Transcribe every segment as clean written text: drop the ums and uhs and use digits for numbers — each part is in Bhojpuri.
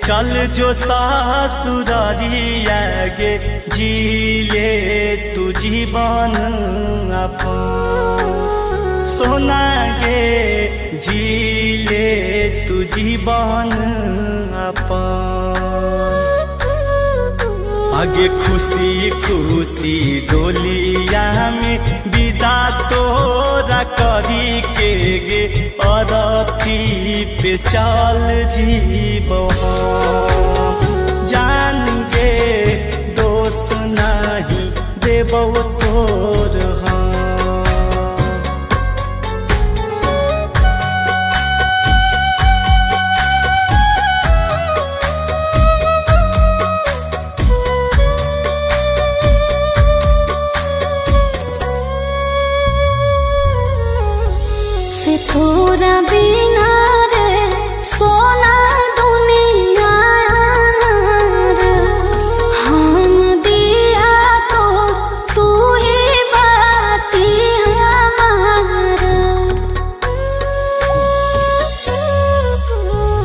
चल जो सासुरारिया गे जिले तू जीवन अपन सोना गे जिले तू जीवन अपन आगे खुशी खुशी डोलिया में विदा तोरा करी के गे अरथी पे चल जीवन जान गे दोस्त नहीं देबो तोर हम से थोड़ा बिना रे सोना दुनिया रे हम दिया तो तू ही बाती हमारा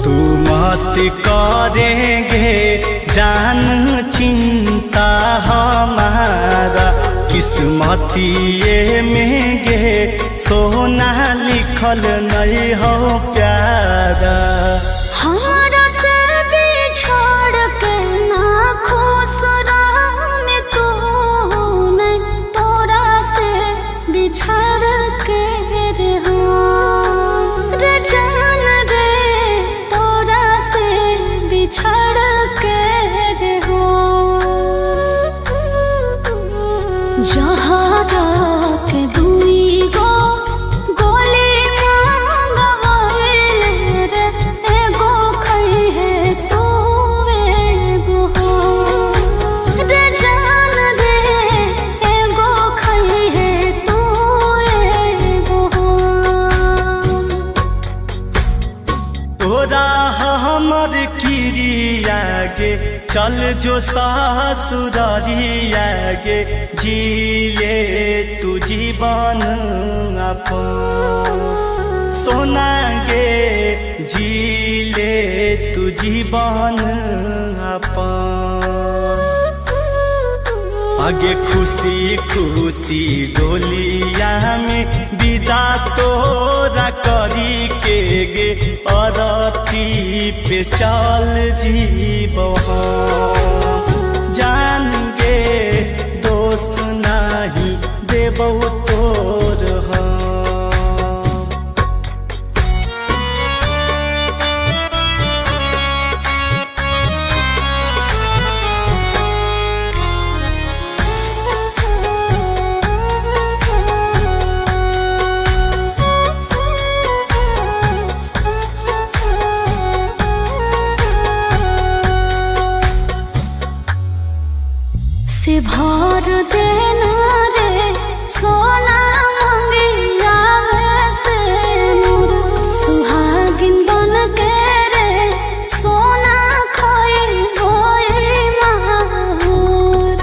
तू मत करेंगे जान चिंता हमारा किस्मतिए में गे सोना लिखल नहीं हो प्यारा हमारा से बिछड़ के ना खुश में तू मैं तोरा से बिछड़ के रे जान रे तोरा से बिछड़ के जहारा के दुई गो गोली मांगवाइल रे एगो खई है तू एगो रे जान रे एगो खई है तू एगो तोरा हमर किरिया गे चल जो सासुरारिया गे जिले तू जीवन अपन सोना गे जिले तू जीवन अपन आगे खुशी खुशी डोलिया में विदा तोरा करी के गे अरथी पे चल जीवन जान गे दोस्त नहीं देबो तोर हम से भर देना रे सोना मंगिया से मोर सुहागिन बन के रे सोना खोई होई माहौर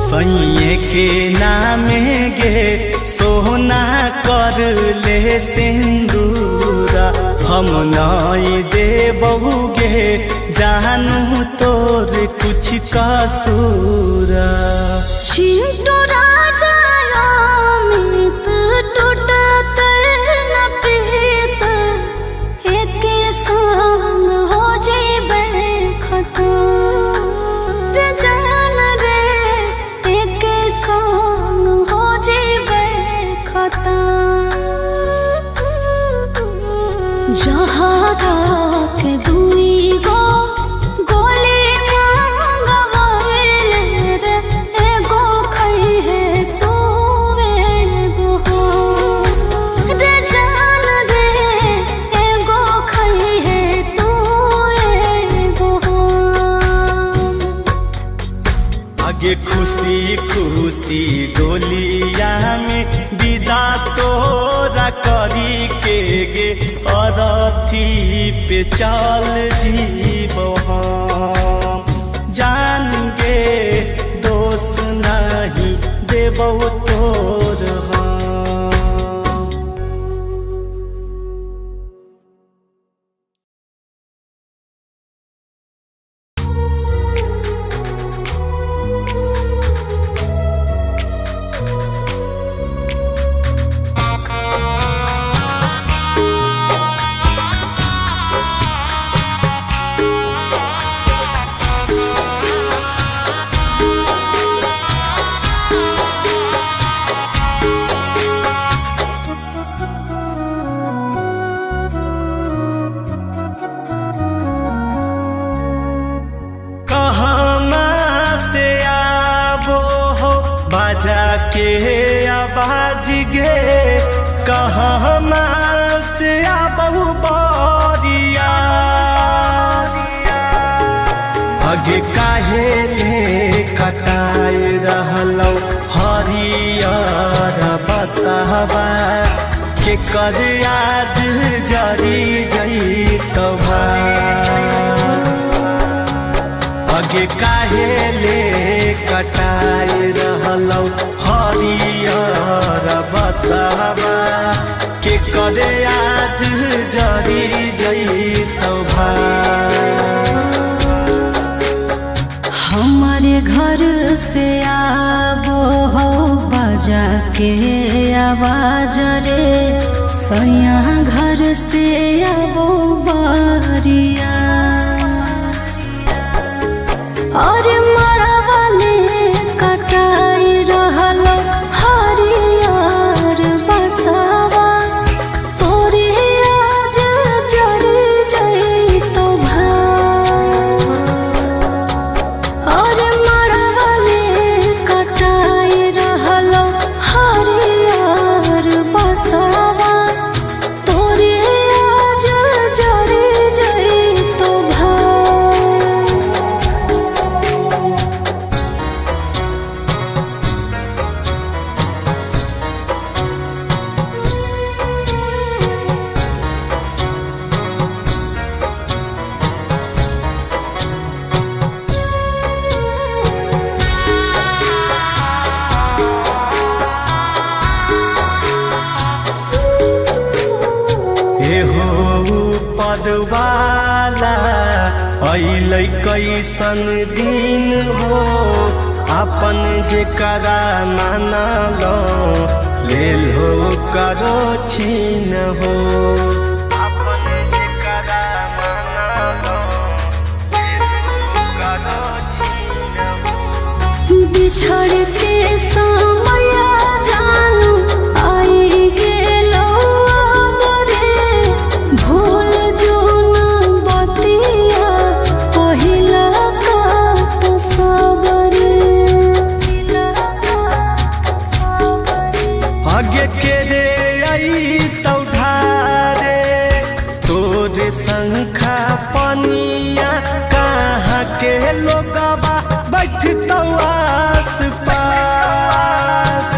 सैये के नामे गे सोना कर ले सिंदूरा हम नहीं देबहु गे जानू तोर कुछ कसूरा चिंटू राजा अमित टूटत न प्रीत एक संग हो जेबे खतम रे जान रे एक संग हो जेबे खतम जहारा के दुई गो गोली मांगवाइल रे एगो खई है तू एगो रे जान रे एगो खई है तू एगो आगे खुशी खुशी डोलिया में विदा तोरा करी के गे अरथी पे चल जीवन जान गे दोस्त नहीं देबो तोर हम। गे कहमा से आबहु बरिया आगे काहे ले कटाए रहलौ हरियर बसहबा के कर आज जरी जइतौ आगे काहे ले कटाए रहलौ हरियर बसहबा के कर आज जरी जइतौ हमारे घर से आबो हो बजा के आवाज रे सैया घर से आबो बारिया और मरवाले कटाई रहलो हरियर बसवा तोरे आज जरी जइतौ और मरवाले कटाई रहलो हरियर बसवा तोरे आज जरी जइतौ एहो पदवाला अइलै कैसन दिन हो अपन जेकरा मानलो लेल हो करो छीन हो अपन जेकरा मानलो लेल हो करो छीन हो बिछड़ के समय जानू आई गेलो बरे भूल जो न बतिया पहिला का तो सबरे आगे के रे आई तौधारे तोरे शंखा पनिया कहाँ के लोगबा बैठतौ आस पास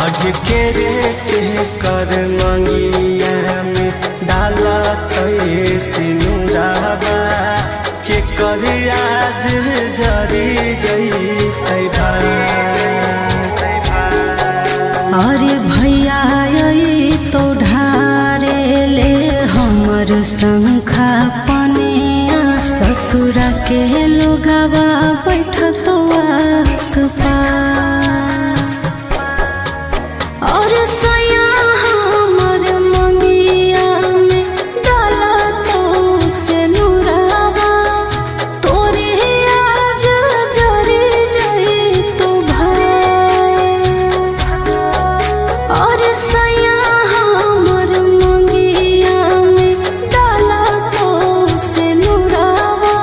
आगे के रे के कर मंगिया में डाला तय सिनुराबा के कर आज जरी जइतै अरे भैया तो ढारे ले हमर शंखा पनिया ससुरा के लोगवा बैठतो आस पास और सया हमर मंगिया में डाला तो से नुरावा तोरे आज जरी जइतौ और सया हमर मंगिया में डाला तो से नुरावा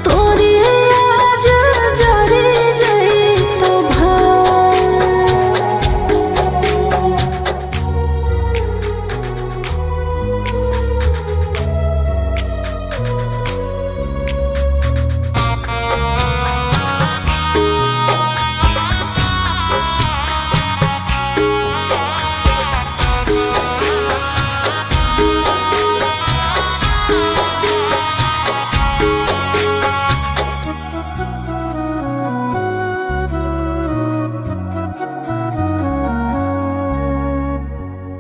तोरे आज जरी जइतौ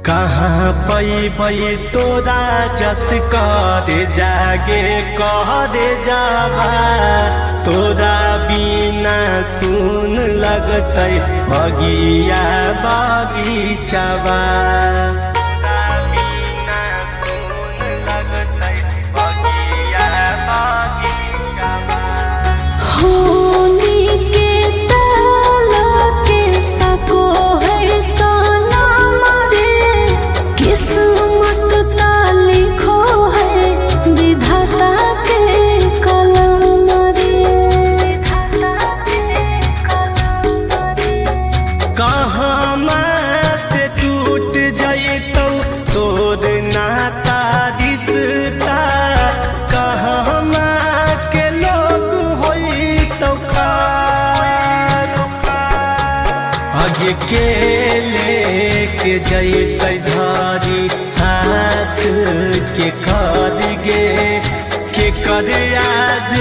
कहाँ पैबै तोरा जस करे जागे करे जाबा तोरा बिना सुन लगतै बगिया बगीचाबा होली के ताला के सको है सोना मरे किस्मत ता लिखो है विधाता के कलम रे कहाँ के लेके जैतै धारी हाथ के कर गे के कर आज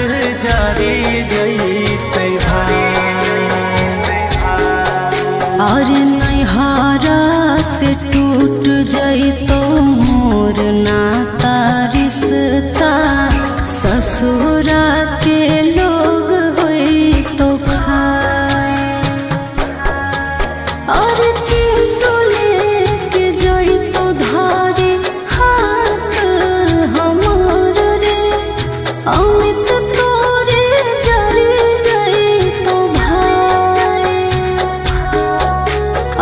जारी जैतै भाई। और नैहरा से टूट जइतो मोर नाता रिश्ता ससुरा के लोग होई तो खाए। और चिंटू लेके जइतो धारी हाथ हमार रे अमित तोरे जरी जइतो भाई।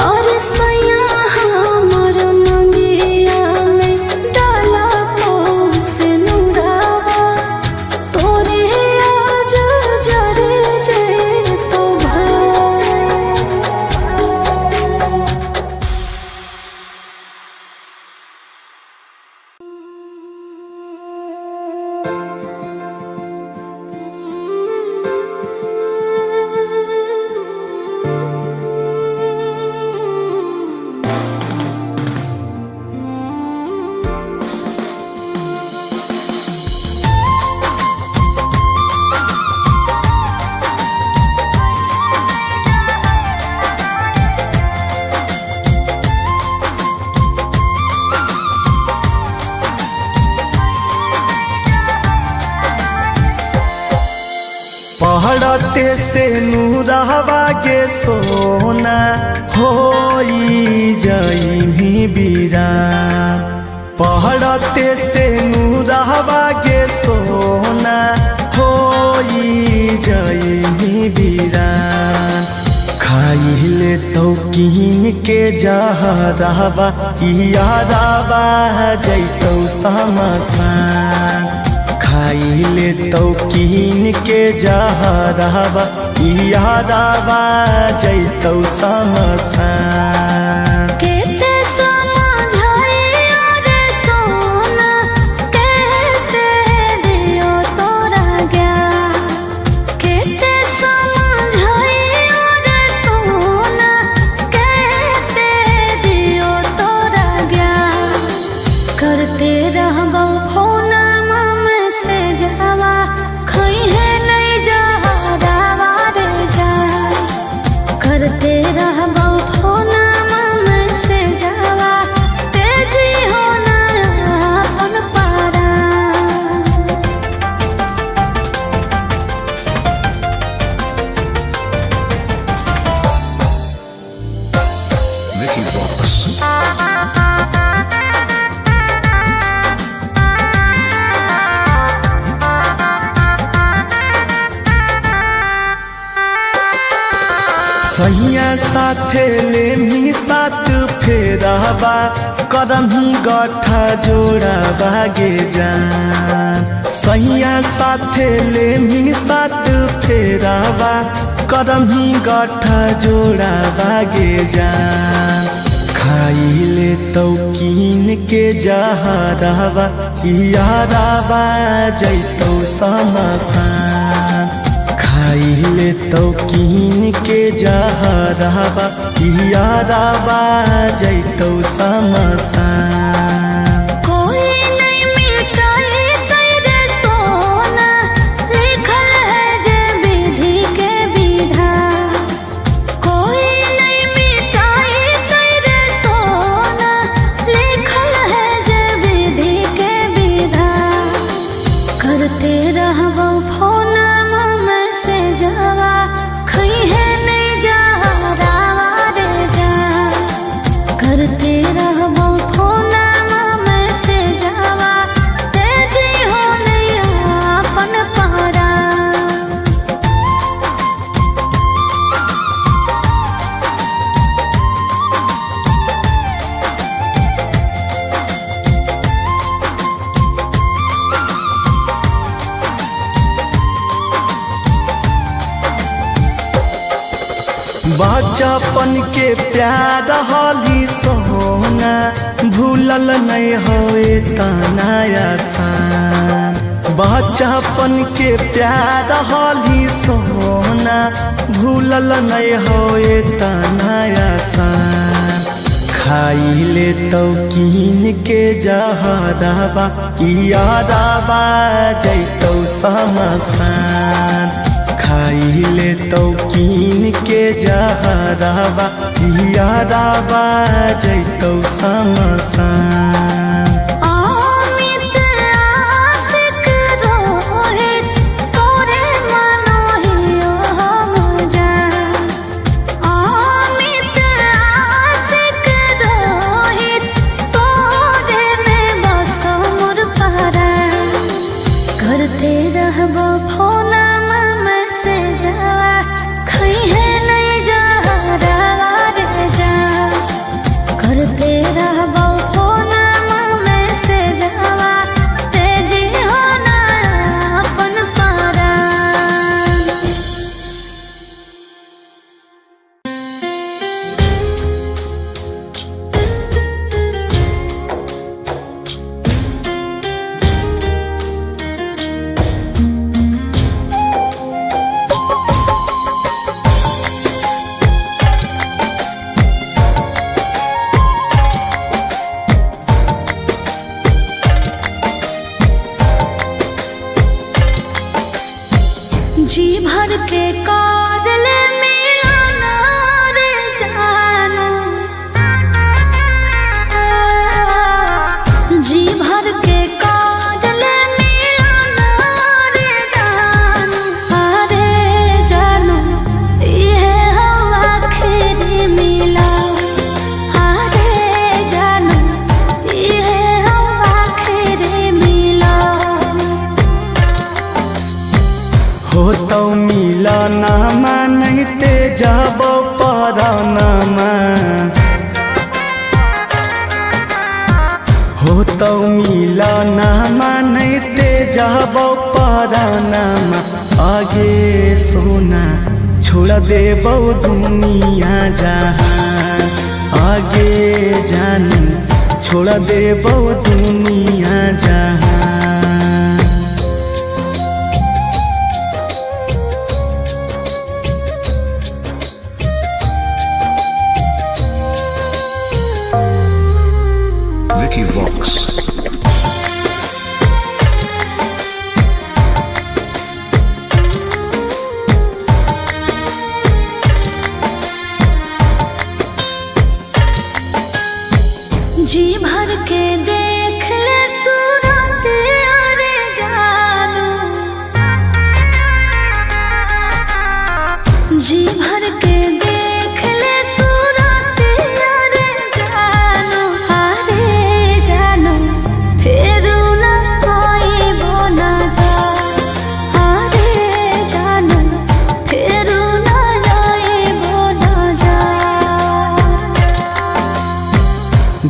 और सैया हमर मंगिया में डाला पोस नुरावा तोरे आज जरे जइतो भाई। पहड़ते से नूरहवा के सोना होई जइमी बीरान। पहड़ते से नूरहवा के सोना होई जइमी बीरान। खाइले तो कीन के जहरवा यारवा जइतौ समसान। खाइले तो कीन के जहरवा यारवा जइतौ समसान। केते समझाइयो रे सोना केते दियो तोरा ज्ञान। केते समझाइयो रे सोना केते दियो तोरा ज्ञान। करते रहबो फोना से जावा खइहे नहीं जहरावा रे जान। करते रहबो फोना में से जावा तेजी होना अपन पारा। Vicky Box. सैया साथे लेमी साथ फेरावा करमी गठा जोड़ा बागे जान। सैया साथे लेमी साथ फेरावा करमी गठा जोड़ा बागे जान। खाइले तो कीन के जहरवा यारवा जइतौ समसान। खाइले तो कीन के जहरवा यारवा जइतौ समसान। कोई नहीं मिटाई तेरे सोना लिखल है जे विधि के विधान। कोई नहीं मिटाई तेरे सोना लिखल है जे विधि के विधान। करते रहबो फोना में से जावा खइहे नहीं जहरावा रे जान। करते रहबो फोना में से जावा तेजी हो नहीं अपन पारा। बचपन के प्यार हाली सोना भूलल नहीं होए तना आसान। बचपन के प्यार हली सोना भूलल नहीं होए तनाया सान खाइले तो कीन के जहराबा याराबा जैतौ समसान खाइले तो कीन के जहराबा याराबा जैतौ समसान अमित आशिक रोहित तोरे मनोहियो हम जान अमित आशिक रोहित तोरे में बसो मोर परान करते रहबो फोन मैसेजवा खइहे नहीं जहरावा रे जा करते रहबो फोन मैसेजवा तेजी हो ना अपन परान जी भर के कर ले मिलन रे जानो जी भर के कर ले मिलन रे जानो अरे जानो ये हो आखिरी मिलन अरे जानो ये हो आखिरी मिलन हो तो मिलनमा नहीं ते जाबो परानमा हो तो मिलनमा नहीं ते जाबो परानमा आगे सोना छोड़ देबो दुनिया जहान आगे जानी छोड़ देबो दुनिया जहान Vicky Vox. जी भर के देख ले सूरत अरे जानो जी भर के देख ले सूरत अरे जानो फिर ना कोई बोना जा अरे जानो फिर ना जाए बोना जा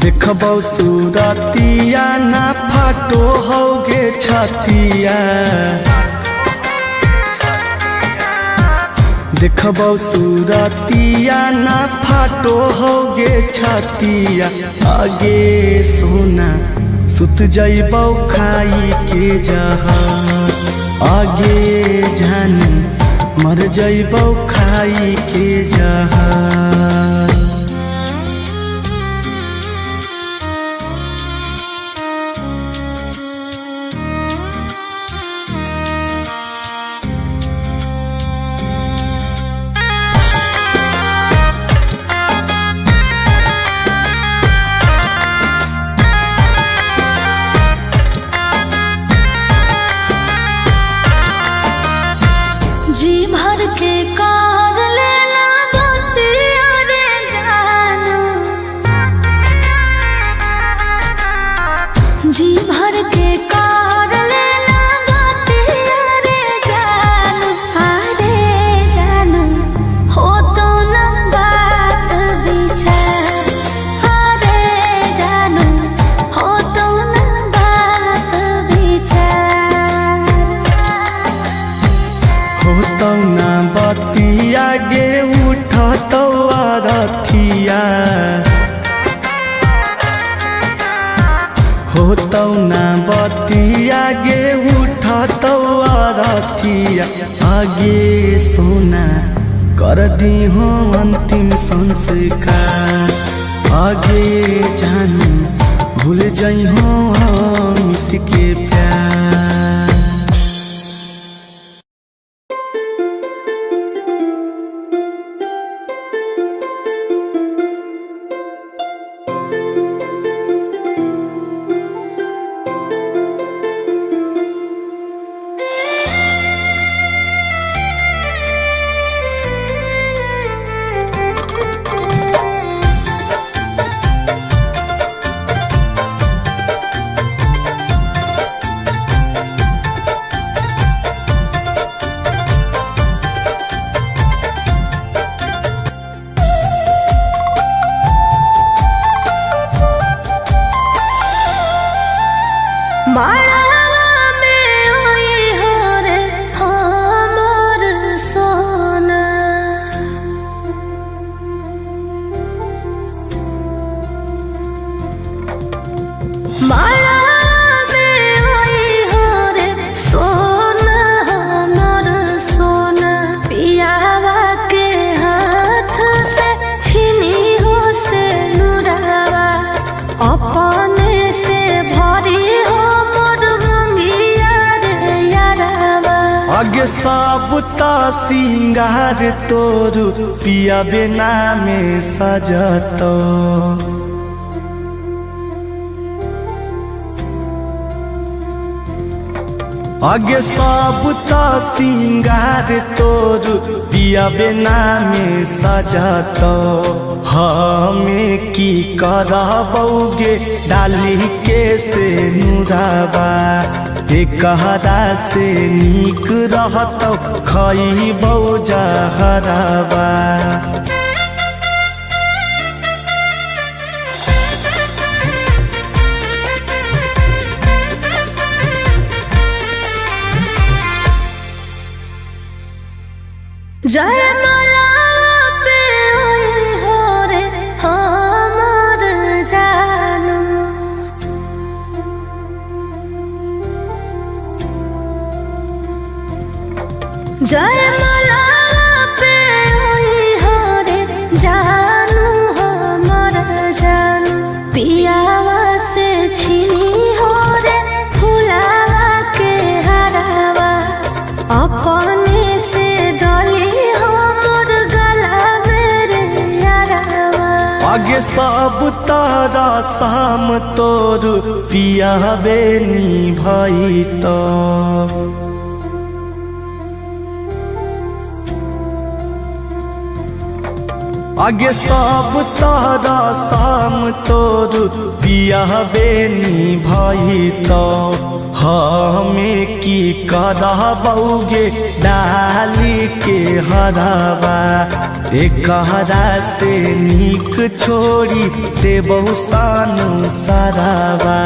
देखबौ सूरतिया ना फाटो होगे छतिया देखबौ सूरतिया ना फाटो होगे छतिया आगे सोना सुत जइबौ खाई के जहर आगे जानी मर जइबौ खाई के जहर जी भर के कर लेना बतिया रे जानो जी भर के कर लेना बतिया रे जानो अरे जानो हो तो न बात विचार अरे जानो हो तो न बात विचार हो तो ना बतिया गे उठतौ रथिया हो तो ना बतिया गे उठ उठतौ आरतिया आगे सोना कर दी हो अंतिम संस्कार आगे जानू भूल जाइ हो अमित के प्यार। आगे साबुता सिंगार तोरू पिया बिना में सजतो आगे साबुता सिंगार तोरू पिया बिना में सजतो हमें की करबौगे डाली के से नुराबा एकहरा से नीक रहतौ खइबौ जहराबा। जयमाला पे हो रे हमर जानू जयमाला पे हो रे जानू हमर जानू पियावा से छिनी हो रे फुलावा के हरावा अपने से डली हमर गला मेरे यारावा। आगे सब तारा शाम तोरू पिया बेनी भाई तो आगे सब तारा शाम तोरू पिया बेनी भाई तो हमें की करबौगे डाली के हराबा एकहरा से नीक छोड़ी देबौ सानु सराबा।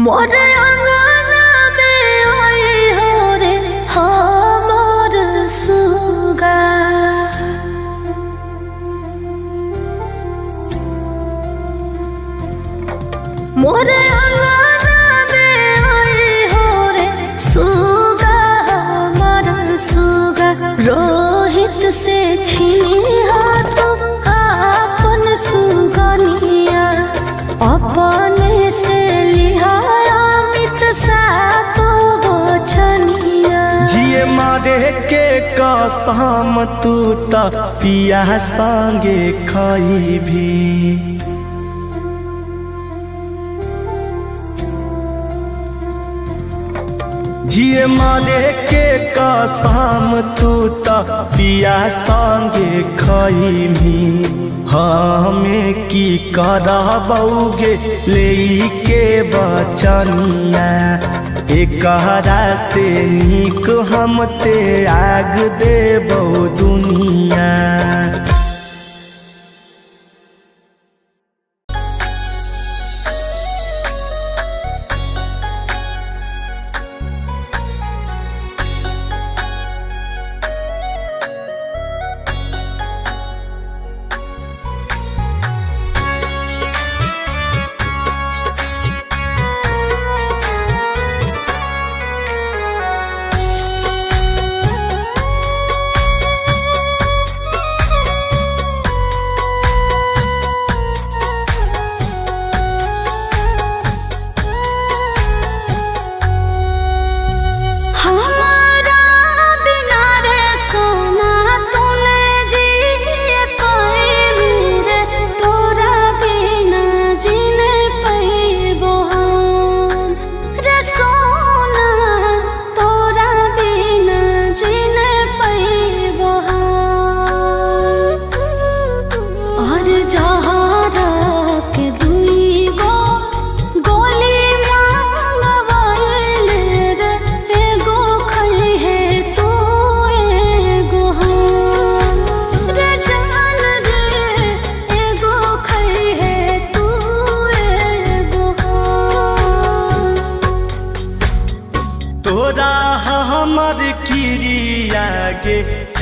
मोर अंगना में आई हो रे हमर सुगा मोर अंगना में आई हो रे सुगा हमर सुगा रोहित से छिनी हो तुम अपन सुगनिया अपने से जिए मारे के कसम तू त पिया संगे खाई भी जिए मारे के कसम तू त पिया संगे खाई भी हमें की करबौगे ले के बचनिया एकहरा से नीक हम ते आग देबौ दुनिया।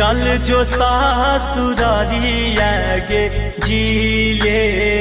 चल जो सासुरारिया गे जी ले।